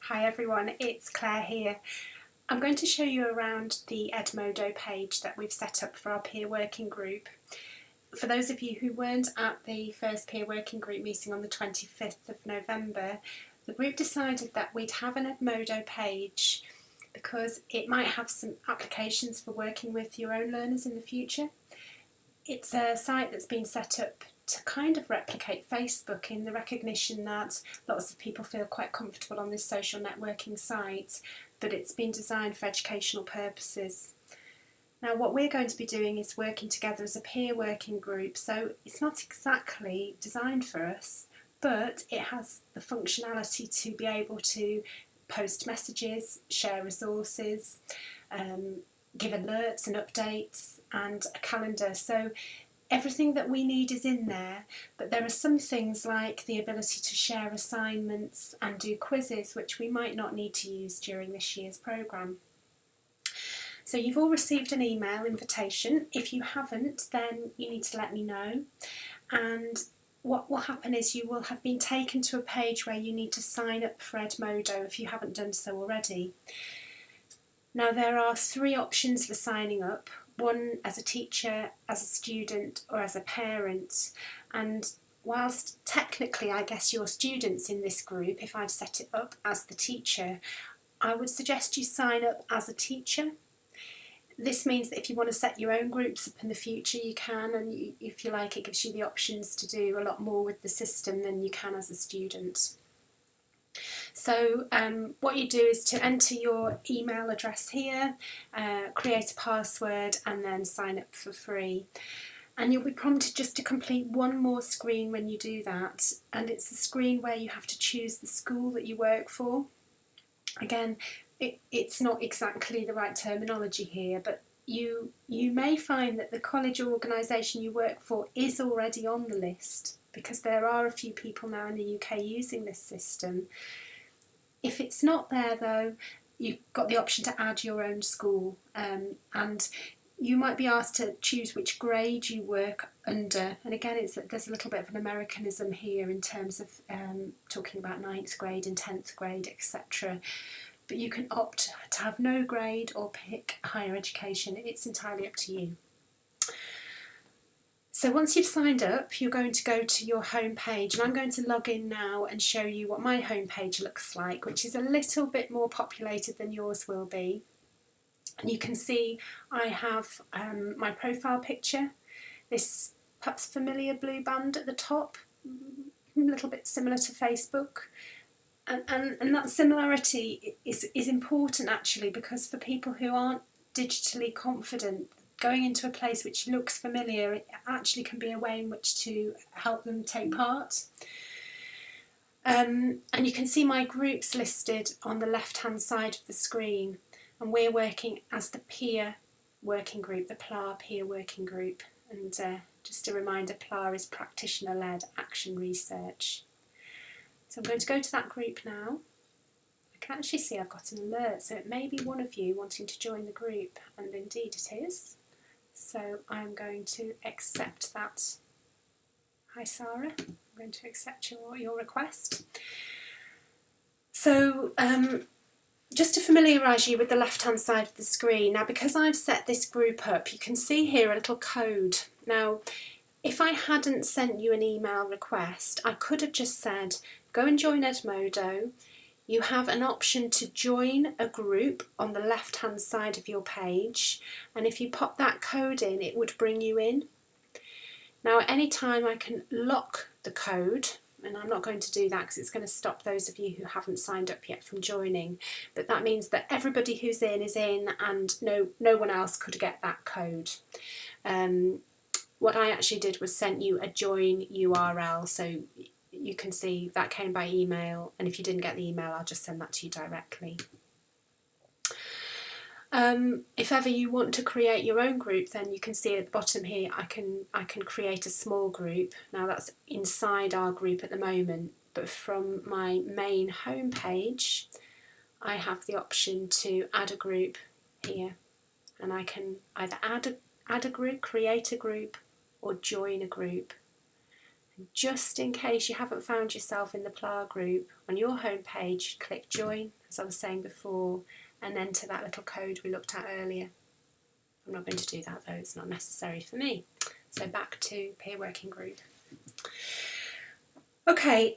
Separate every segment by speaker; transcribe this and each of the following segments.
Speaker 1: Hi everyone, it's Claire here. I'm going to show you around the Edmodo page that we've set up for our peer working group. For those of you who weren't at the first peer working group meeting on the 25th of November, the group decided that we'd have an Edmodo page because it might have some applications for working with your own learners in the future. It's a site that's been set up to kind of replicate Facebook in the recognition that lots of people feel quite comfortable on this social networking site, but it's been designed for educational purposes. Now what we're going to be doing is working together as a peer working group, so it's not exactly designed for us, but it has the functionality to be able to post messages, share resources, give alerts and updates and a calendar. So everything that we need is in there, but there are some things like the ability to share assignments and do quizzes which we might not need to use during this year's programme. So you've all received an email invitation. If you haven't, then you need to let me know. And what will happen is you will have been taken to a page where you need to sign up for Edmodo if you haven't done so already. Now there are three options for signing up. One as a teacher, as a student or as a parent, and whilst technically I guess you're students in this group, if I've set it up as the teacher, I would suggest you sign up as a teacher. This means that if you want to set your own groups up in the future you can, and if you like, it gives you the options to do a lot more with the system than you can as a student. So what you do is to enter your email address here, create a password and then sign up for free. And you'll be prompted just to complete one more screen when you do that, and it's a screen where you have to choose the school that you work for. Again, it's not exactly the right terminology here, but you may find that the college or organisation you work for is already on the list, because there are a few people now in the UK using this system. If it's not there though, you've got the option to add your own school, and you might be asked to choose which grade you work under, and again there's a little bit of an Americanism here in terms of talking about 9th grade and 10th grade, etc. But you can opt to have no grade or pick higher education. It's entirely up to you. So once you've signed up, you're going to go to your home page, and I'm going to log in now and show you what my home page looks like, which is a little bit more populated than yours will be. And you can see I have my profile picture, this perhaps familiar blue band at the top, a little bit similar to Facebook. And that similarity is important actually, because for people who aren't digitally confident, going into a place which looks familiar, it actually can be a way in which to help them take part. And you can see my groups listed on the left hand side of the screen, and we're working as the peer working group, the PLAR peer working group, and just a reminder, PLAR is practitioner led action research. So I'm going to go to that group now. I can actually see I've got an alert, so it may be one of you wanting to join the group, and indeed it is. So I'm going to accept that. Hi Sarah, I'm going to accept your request. So just to familiarise you with the left hand side of the screen, now because I've set this group up, you can see here a little code. Now if I hadn't sent you an email request, I could have just said go and join Edmodo. You have an option to join a group on the left hand side of your page, and if you pop that code in it would bring you in. Now at any time I can lock the code, and I'm not going to do that because it's going to stop those of you who haven't signed up yet from joining, but that means that everybody who's in is in, and no one else could get that code. What I actually did was sent you a join URL, so you can see that came by email, and if you didn't get the email I'll just send that to you directly. If ever you want to create your own group, then you can see at the bottom here I can create a small group. Now that's inside our group at the moment, but from my main home page I have the option to add a group here, and I can either add a group, create a group or join a group. Just in case you haven't found yourself in the PLA group, on your home page, click join, as I was saying before, and enter that little code we looked at earlier. I'm not going to do that though, it's not necessary for me. So back to peer working group. Okay,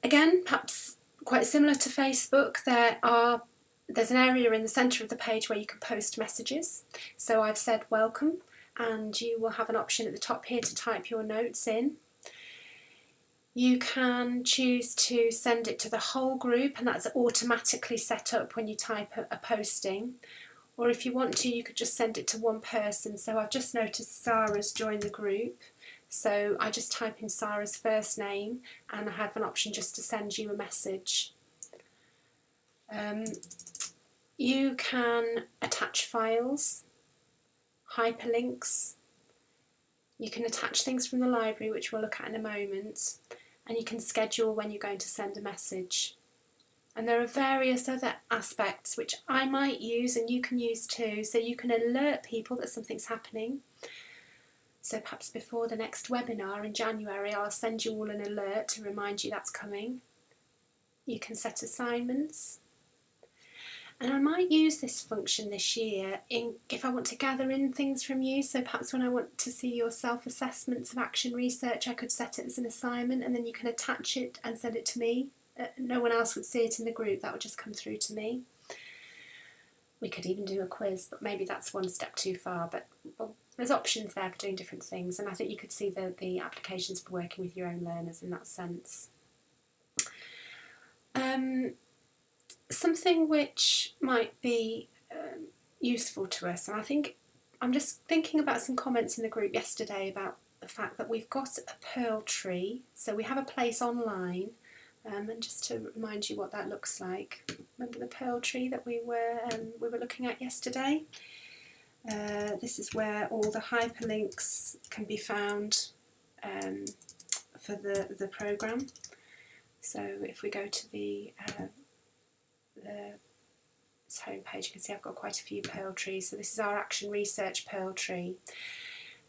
Speaker 1: again, perhaps quite similar to Facebook, there's an area in the centre of the page where you can post messages. So I've said welcome, and you will have an option at the top here to type your notes in. You can choose to send it to the whole group, and that's automatically set up when you type a posting. Or if you want to, you could just send it to one person. So I've just noticed Sarah's joined the group. So I just type in Sarah's first name, and I have an option just to send you a message. You can attach files, hyperlinks. You can attach things from the library, which we'll look at in a moment. And you can schedule when you're going to send a message. And there are various other aspects which I might use and you can use too, so you can alert people that something's happening. So perhaps before the next webinar in January, I'll send you all an alert to remind you that's coming. You can set assignments. And I might use this function this year if I want to gather in things from you. So perhaps when I want to see your self-assessments of action research, I could set it as an assignment, and then you can attach it and send it to me. No one else would see it in the group, that would just come through to me. We could even do a quiz, but maybe that's one step too far. But well, there's options there for doing different things, and I think you could see the applications for working with your own learners in that sense. Something which might be useful to us, and I think I'm just thinking about some comments in the group yesterday about the fact that we've got a Pearl tree, so we have a place online, and just to remind you what that looks like. Remember the Pearl tree that we were looking at yesterday? This is where all the hyperlinks can be found for the programme. So if we go to this home page, you can see I've got quite a few Pearl trees. So this is our action research Pearl tree.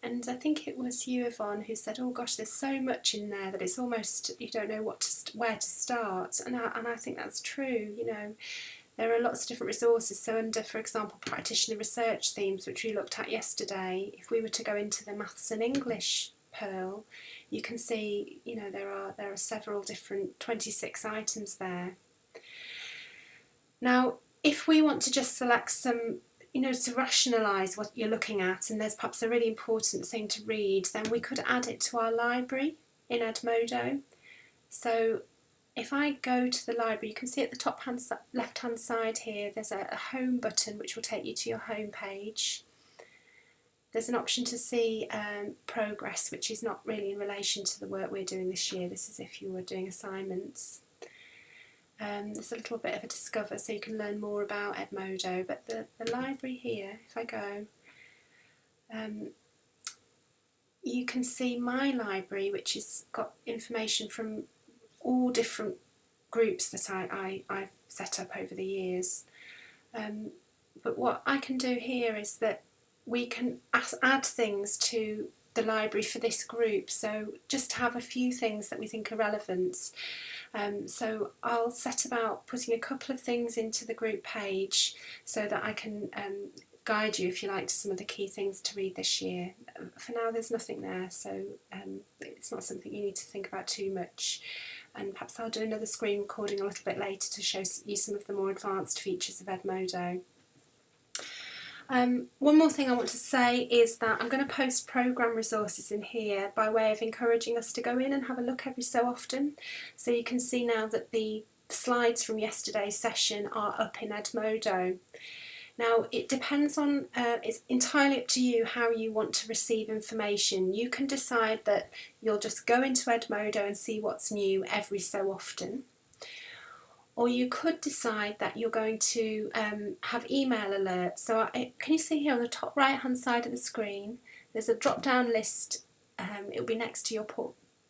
Speaker 1: And I think it was you, Yvonne, who said, oh gosh, there's so much in there that it's almost, you don't know where to start. And I think that's true, you know. There are lots of different resources. So under, for example, practitioner research themes, which we looked at yesterday, if we were to go into the Maths and English Pearl, you can see, you know, there are several different 26 items there. Now, if we want to just select some, you know, to rationalise what you're looking at, and there's perhaps a really important thing to read, then we could add it to our library in Edmodo. So if I go to the library, you can see at the top left hand side here, there's a home button which will take you to your home page. There's an option to see progress, which is not really in relation to the work we're doing this year. This is if you were doing assignments. There's a little bit of a discover, so you can learn more about Edmodo. But the library here, if I go, you can see my library, which has got information from all different groups that I've set up over the years. But what I can do here is that we can add things to the library for this group, so just have a few things that we think are relevant. So I'll set about putting a couple of things into the group page so that I can guide you, if you like, to some of the key things to read this year. For now there's nothing there, so it's not something you need to think about too much, and perhaps I'll do another screen recording a little bit later to show you some of the more advanced features of Edmodo. One more thing I want to say is that I'm going to post programme resources in here by way of encouraging us to go in and have a look every so often. So you can see now that the slides from yesterday's session are up in Edmodo. Now it depends on, it's entirely up to you how you want to receive information. You can decide that you'll just go into Edmodo and see what's new every so often. Or you could decide that you're going to have email alerts. So can you see here on the top right hand side of the screen, there's a drop down list. It'll be next to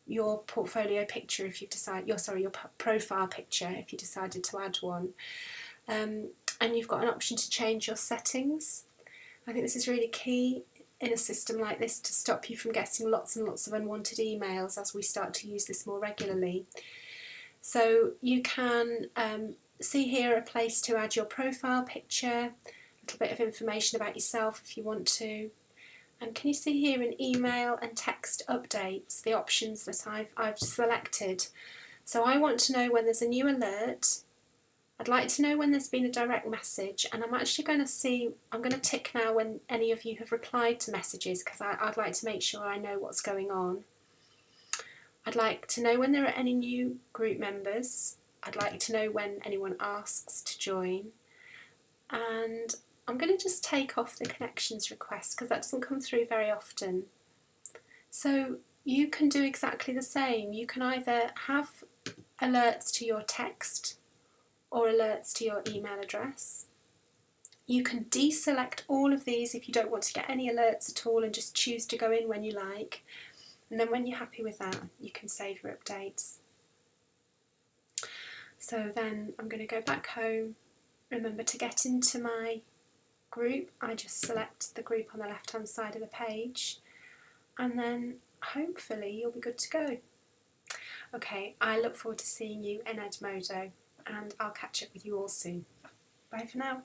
Speaker 1: your portfolio picture if you've decided, your profile picture if you decided to add one. And you've got an option to change your settings. I think this is really key. in a system like this to stop you from getting lots and lots of unwanted emails as we start to use this more regularly. So you can see here a place to add your profile picture, a little bit of information about yourself if you want to. And can you see here in email and text updates, the options that I've selected. So I want to know when there's a new alert. I'd like to know when there's been a direct message, and I'm actually going to see, I'm going to tick now when any of you have replied to messages, because I'd like to make sure I know what's going on. I'd like to know when there are any new group members. I'd like to know when anyone asks to join. And I'm going to just take off the connections request because that doesn't come through very often. So you can do exactly the same. You can either have alerts to your text or alerts to your email address. You can deselect all of these if you don't want to get any alerts at all and just choose to go in when you like. And then when you're happy with that, you can save your updates. So then I'm going to go back home. Remember to get into my group. I just select the group on the left hand side of the page, and then hopefully you'll be good to go. Okay, I look forward to seeing you in Edmodo, and I'll catch up with you all soon. Bye for now.